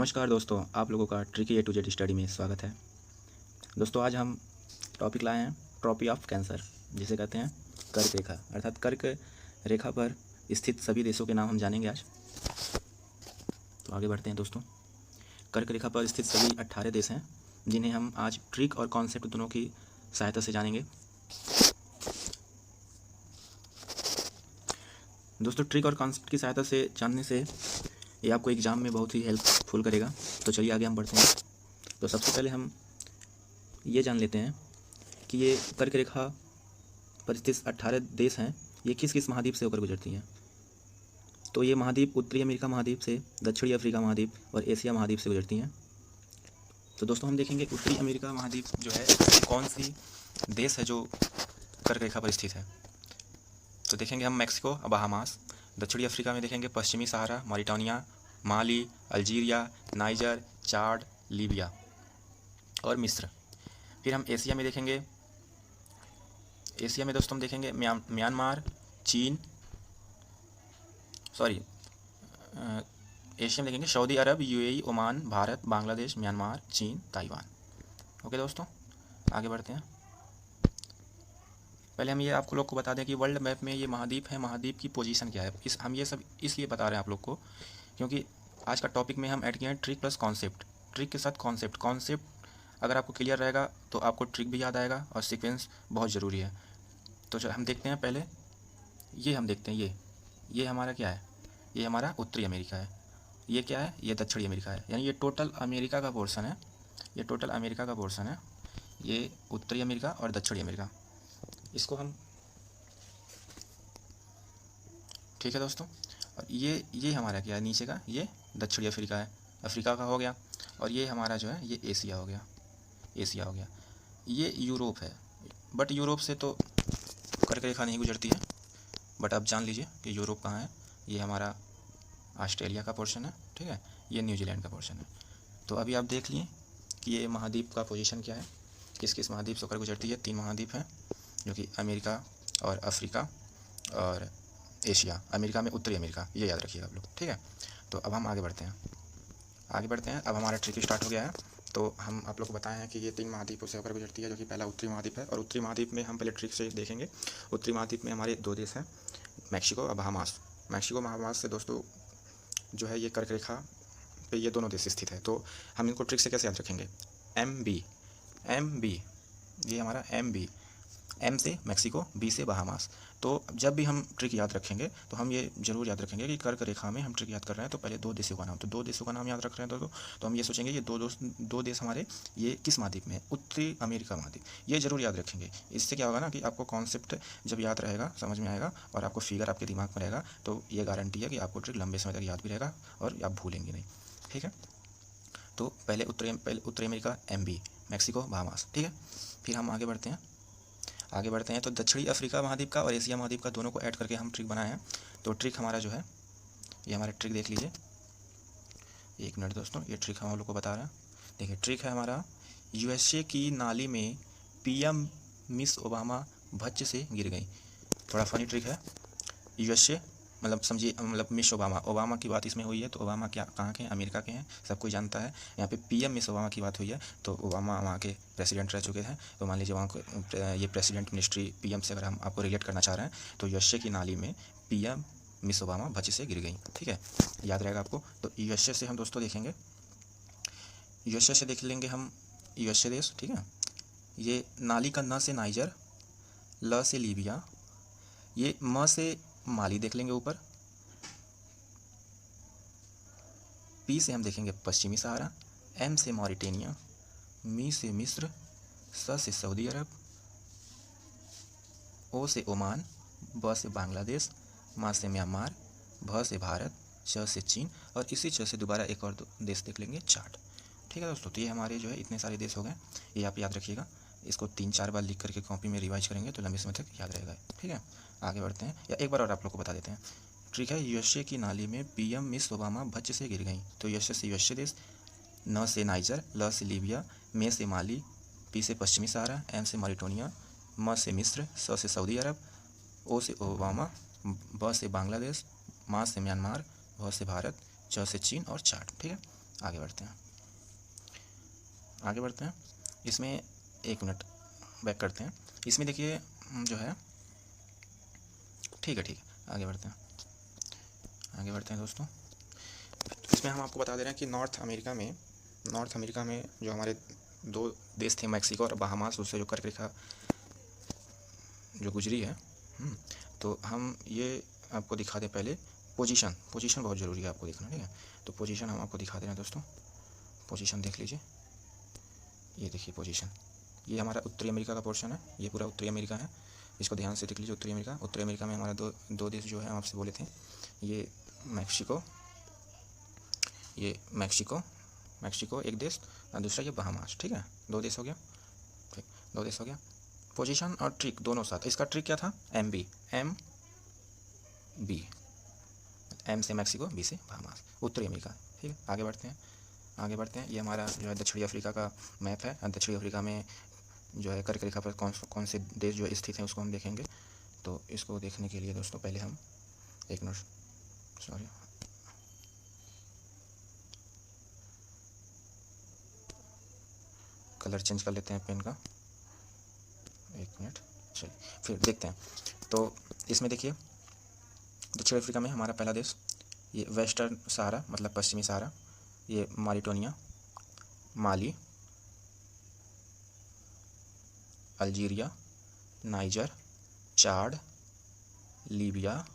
नमस्कार दोस्तों, आप लोगों का tricky A to Z study में स्वागत है। दोस्तों आज हम टॉपिक लाए हैं ट्रॉपी ऑफ कैंसर, जिसे कहते हैं कर्क रेखा, अर्थात कर्क रेखा पर स्थित सभी देशों के नाम हम जानेंगे आज। तो आगे बढ़ते हैं दोस्तों। कर्क रेखा पर स्थित सभी 18 देश हैं जिन्हें हम आज ट्रिक और कॉन्सेप्ट दोनों की सहायता से जानेंगे। दोस्तों ट्रिक और कॉन्सेप्ट की सहायता से जानने से ये आपको एग्ज़ाम में बहुत ही हेल्पफुल करेगा। तो चलिए आगे हम बढ़ते हैं। तो सबसे पहले हम ये जान लेते हैं कि ये कर्क रेखा पर स्थित 18 देश हैं, ये किस किस महाद्वीप से होकर गुजरती हैं। तो ये महाद्वीप उत्तरी अमेरिका महाद्वीप से, दक्षिणी अफ्रीका महाद्वीप और एशिया महाद्वीप से गुजरती हैं। तो दोस्तों हम देखेंगे उत्तरी अमेरिका महाद्वीप जो है कौन सी देश है जो कर्क रेखा पर स्थित है। तो देखेंगे हम मैक्सिको, बहामास। दक्षिणी अफ्रीका में देखेंगे पश्चिमी सहारा, मॉरिटानिया, माली, अल्जीरिया, नाइजर, चाड, लीबिया और मिस्र। फिर हम एशिया में देखेंगे, एशिया में दोस्तों हम देखेंगे म्यांमार, चीन, एशिया में देखेंगे सऊदी अरब, UAE, Oman, Bharat, Bangladesh, Myanmar, चीन, ताइवान। ओके दोस्तों आगे बढ़ते हैं। पहले हम ये आपको लोग को बता दें कि वर्ल्ड मैप में ये महाद्वीप है, महाद्वीप की पोजीशन क्या है। हम ये सब इसलिए बता रहे हैं आप लोग को क्योंकि आज का टॉपिक में हम ऐड किए हैं ट्रिक प्लस कॉन्सेप्ट। ट्रिक के साथ कॉन्सेप्ट अगर आपको क्लियर रहेगा तो आपको ट्रिक भी याद आएगा और सीक्वेंस बहुत ज़रूरी है। तो हम देखते हैं पहले ये हम देखते हैं ये हमारा क्या है, ये हमारा उत्तरी अमेरिका है। ये क्या है, ये दक्षिणी अमेरिका है, यानी ये टोटल अमेरिका का पोर्शन है। ये टोटल अमेरिका का पोर्शन है, ये उत्तरी अमेरिका और दक्षिणी अमेरिका। इसको हम ठीक है दोस्तों। और ये हमारा क्या है, नीचे का ये दक्षिणी अफ्रीका है, अफ्रीका का हो गया। और ये हमारा जो है ये एशिया हो गया, एशिया हो गया। ये यूरोप है, बट यूरोप से तो कर्क रेखा नहीं गुजरती है। बट आप जान लीजिए कि यूरोप कहाँ है। ये हमारा ऑस्ट्रेलिया का पोर्शन है, ठीक है। ये न्यूजीलैंड का पोर्शन है। तो अभी आप देख लिए कि ये महाद्वीप का पोजीशन क्या है, किस किस महाद्वीप से होकर गुजरती है। 3 महाद्वीप हैं जो कि अमेरिका और अफ्रीका और एशिया। अमेरिका में उत्तरी अमेरिका, ये याद रखिएगा आप लोग, ठीक है। तो अब हम आगे बढ़ते हैं। अब हमारा ट्रिक स्टार्ट हो गया है। तो हम आप लोग को बताए हैं कि ये 3 महाद्वीपों से होकर गुजरती है, जो कि पहला उत्तरी महाद्वीप है। और उत्तरी महाद्वीप में हम पहले ट्रिक से देखेंगे। उत्तरी महाद्वीप में हमारे 2 देश हैं, मैक्सिको और बहामास। मैक्सिको बहामास से दोस्तों जो है ये कर्क रेखा पे ये दोनों देश स्थित है। तो हम इनको ट्रिक से कैसे याद रखेंगे, MB, ये हमारा MB, M से मैक्सिको, B से बहामास। तो जब भी हम ट्रिक याद रखेंगे तो हम ये जरूर याद रखेंगे कि कर्क रेखा में हम ट्रिक याद कर रहे हैं तो पहले 2 देशों का नाम, तो 2 देशों का नाम याद रख रहे हैं तो हम ये सोचेंगे ये दो देश हमारे ये किस महाद्वीप में है, उत्तरी अमेरिका महाद्वीप। ये जरूर याद रखेंगे। इससे क्या होगा ना कि आपको कॉन्सेप्ट जब याद रहेगा, समझ में आएगा और आपको फिगर आपके दिमाग में रहेगा, तो ये गारंटी है कि आपको ट्रिक लंबे समय तक याद भी रहेगा और आप भूलेंगे नहीं, ठीक है। तो पहले उत्तरी अमेरिका MB, मैक्सिको, बहामास, ठीक है। फिर हम आगे बढ़ते हैं। तो दक्षिणी अफ्रीका महाद्वीप का और एशिया महाद्वीप का दोनों को ऐड करके हम ट्रिक बनाए हैं। तो ट्रिक हमारा जो है ये हमारा ट्रिक देख लीजिए, 1 मिनट दोस्तों, ये ट्रिक हम लोग को बता रहे हैं। देखिए ट्रिक है हमारा, USA की नाली में PM मिस ओबामा भच्च से गिर गई। थोड़ा फनी ट्रिक है। USA मतलब समझिए, मतलब मिस ओबामा की बात इसमें हुई है। तो ओबामा क्या कहाँ के हैं, अमेरिका के हैं, सब कोई जानता है। यहाँ पे PM मिस ओबामा की बात हुई है, तो ओबामा वहाँ के प्रेसिडेंट रह चुके हैं। तो मान लीजिए वहाँ को ये प्रेसिडेंट मिनिस्ट्री PM से अगर हम आपको रिलेट करना चाह रहे हैं तो USA की नाली में PM मिस ओबामा भच्च से गिर गई, ठीक है, याद रहेगा आपको। तो USA से हम दोस्तों देखेंगे, USA से देख लेंगे हम USA देश, ठीक है। ये नाली का न से नाइजर, ल से लीबिया, ये म से माली देख लेंगे ऊपर, P से हम देखेंगे पश्चिमी सहारा, M से मॉरिटेनिया, मी से मिस्र, स से सऊदी अरब, O से ओमान, ब से बांग्लादेश, मा से म्यांमार, भ से भारत, च से चीन और इसी च से दोबारा एक और देश देख लेंगे, चाड, ठीक है दोस्तों। तो ये हमारे जो है इतने सारे देश हो गए, ये आप याद रखिएगा। इसको 3-4 बार लिख करके कॉपी में रिवाइज करेंगे तो लंबे समय तक याद रहेगा, ठीक है। आगे बढ़ते हैं, या एक बार और आप लोग को बता देते हैं। ट्रिक है, USA की नाली में PM मिस ओबामा भच्च से गिर गई। तो USA से USA देश, न से नाइजर, ल से लीबिया, मे से माली, P से पश्चिमी सहारा, M से मॉरिटानिया, म से मिस्र, स से सऊदी अरब, O से ओबामा, ब से बांग्लादेश, मा से म्यांमार, भ से भारत, च से चीन और चाड, ठीक है। आगे बढ़ते हैं, आगे बढ़ते हैं। इसमें 1 मिनट बैक करते हैं। इसमें देखिए जो है, ठीक है आगे बढ़ते हैं, आगे बढ़ते हैं दोस्तों। इसमें हम आपको बता दे रहे हैं कि नॉर्थ अमेरिका में जो हमारे 2 देश थे, मैक्सिको और बहामास, उससे जो कर्क रेखा जो गुजरी है। तो हम ये आपको दिखा दें पहले पोजीशन बहुत ज़रूरी है आपको देखना, ठीक है। तो पोजीशन हम आपको दिखा दे रहे हैं दोस्तों, पोजीशन देख लीजिए। ये देखिए पोजीशन, ये हमारा उत्तरी अमेरिका का पोर्शन है, ये पूरा उत्तरी अमेरिका है, इसको ध्यान से देख लीजिए। उत्तरी अमेरिका में हमारा दो देश जो है हम आपसे बोले थे, ये मैक्सिको एक देश और दूसरा ये बहामास, ठीक है। 2 देश हो गया, ठीक, 2 देश हो गया। पोजीशन और ट्रिक दोनों साथ। इसका ट्रिक क्या था? MB, M से मैक्सिको, B से बहामास, उत्तरी अमेरिका, ठीक है। आगे बढ़ते हैं। ये हमारा जो है दक्षिणी अफ्रीका का मैप है। दक्षिणी अफ्रीका में जो है कर्क रेखा पर कौन से देश जो स्थित हैं उसको हम देखेंगे। तो इसको देखने के लिए दोस्तों पहले हम 1 मिनट, सॉरी, कलर चेंज कर लेते हैं पेन का, 1 मिनट, चलिए फिर देखते हैं। तो इसमें देखिए दक्षिण अफ्रीका में हमारा पहला देश ये वेस्टर्न सहारा, मतलब पश्चिमी सहारा, ये मॉरिटानिया, माली, अल्जीरिया, नाइजर, चाड, लीबिया,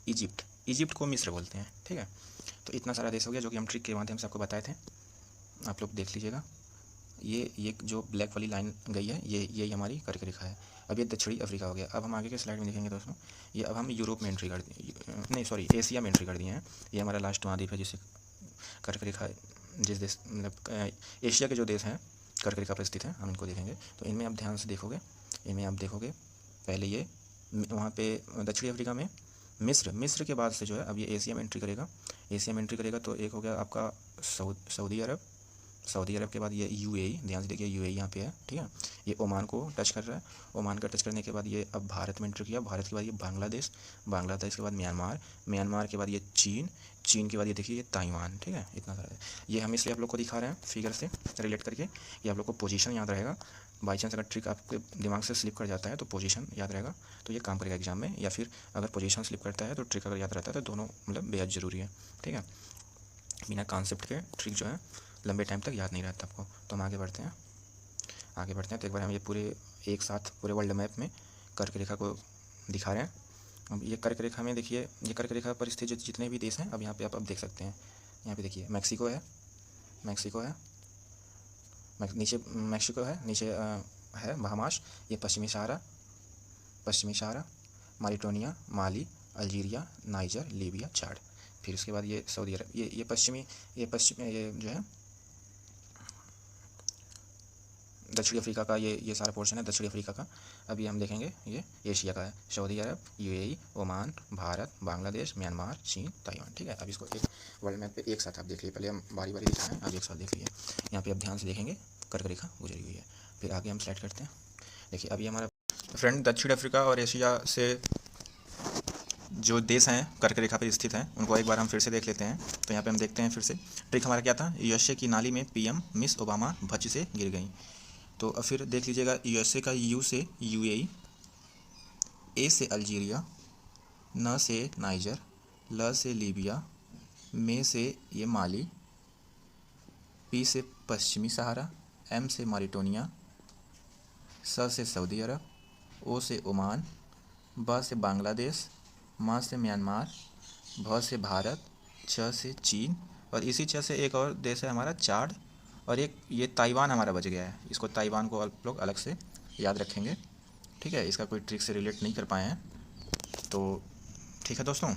इजिप्ट को मिस्र बोलते हैं, ठीक है। तो इतना सारा देश हो गया जो कि हम ट्रिक के माध्यम से आपको बताए थे। आप लोग देख लीजिएगा, ये जो ब्लैक वाली लाइन गई है, ये हमारी कर्क रेखा है। अब ये दक्षिणी अफ्रीका हो गया। अब हम आगे के स्लाइड में देखेंगे दोस्तों, ये अब हम यूरोप में एंट्री कर दिए, नहीं सॉरी, एशिया में एंट्री कर दिए हैं। ये हमारा लास्ट महाद्वीप है जिससे कर्क रेखा, जिस देश मतलब एशिया के जो देश हैं कर्क रेखा पर स्थित हैं, हम इनको देखेंगे। तो इनमें आप ध्यान से देखोगे, पहले ये वहाँ पे दक्षिणी अफ्रीका में मिस्र के बाद से जो है अब ये एशिया में एंट्री करेगा। तो एक हो गया आपका सऊदी अरब के बाद ये UAE, ध्यान से देखिए UAE यहाँ पे है, ठीक है। ये ओमान को टच कर रहा है, ओमान का टच करने के बाद ये अब भारत में एंटर किया, भारत के बाद ये बांग्लादेश के बाद म्यांमार के बाद ये चीन के बाद ये देखिए ये ताइवान, ठीक है। इतना सारा है। ये हम इसलिए आप लोग को दिखा रहे हैं फिगर से रिलेट करके, ये आप लोग को पोजीशन याद रहेगा। बाई चांस अगर ट्रिक आपके दिमाग से स्लिप कर जाता है तो पोजीशन याद रहेगा, तो ये काम करेगा एग्जाम में। या फिर अगर पोजीशन स्लिप करता है तो ट्रिक अगर याद रहता है, तो दोनों मतलब बेहद ज़रूरी है, ठीक है। बिना कॉन्सेप्ट के ट्रिक जो है लंबे टाइम तक याद नहीं रहता आपको। तो हम आगे बढ़ते हैं। तो एक बार हम ये पूरे एक साथ पूरे वर्ल्ड मैप में कर्क रेखा को दिखा रहे हैं। अब ये कर्क रेखा में देखिए, ये कर्क रेखा पर स्थित जितने भी देश हैं, अब यहाँ पे आप देख सकते हैं। यहाँ पे देखिए मैक्सिको है, नीचे है बहामास, ये पश्चिमी सहारा, मॉरिटानिया, माली, अल्जीरिया, नाइजर, लीबिया, चाड। फिर उसके बाद ये सऊदी अरब, ये पश्चिमी ये जो है दक्षिणी अफ्रीका का ये सारा पोर्शन है दक्षिणी अफ्रीका का। अभी हम देखेंगे ये एशिया का है, सऊदी अरब, UAE, Oman, Bharat, Bangladesh, Myanmar, चीन, ताइवान, ठीक है। अब इसको एक वर्ल्ड मैप पे एक साथ आप देख लीजिए, पहले हम बारी बारी दिखाएं, अब एक साथ देख लीजिए। यहाँ पे आप ध्यान से देखेंगे कर्क रेखा गुजरी हुई है। फिर आगे हम स्लाइड करते हैं। देखिए अभी हमारा फ्रेंड दक्षिण अफ्रीका और एशिया से जो देश हैं कर्क रेखा पर स्थित हैं, उनको एक बार हम फिर से देख लेते हैं। तो यहाँ पे हम देखते हैं फिर से ट्रिक हमारा क्या था। USA की नाली में PM मिस ओबामा भच से गिर गई। तो अब फिर देख लीजिएगा, USA का U से UAE, A से अल्जीरिया, N से नाइजर, L से लीबिया, M से ये माली, P से पश्चिमी सहारा, M से मॉरिटानिया, S से सऊदी अरब, O से ओमान, B से बांग्लादेश, M से म्यांमार, भ से भारत, च से चीन, और इसी च से एक और देश है हमारा चाड, और एक ये ताइवान हमारा बच गया है। इसको ताइवान को आप लोग अलग से याद रखेंगे, ठीक है। इसका कोई ट्रिक से रिलेट नहीं कर पाए हैं, तो ठीक है दोस्तों,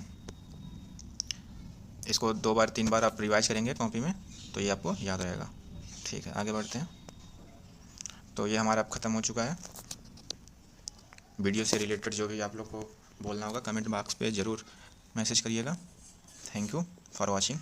इसको 2 बार 3 बार आप रिवाइज करेंगे कॉपी में, तो ये आपको याद रहेगा, ठीक है। आगे बढ़ते हैं। तो ये हमारा अब ख़त्म हो चुका है। वीडियो से रिलेटेड जो भी आप लोग को बोलना होगा कमेंट बॉक्स पे ज़रूर मैसेज करिएगा। Thank you for watching.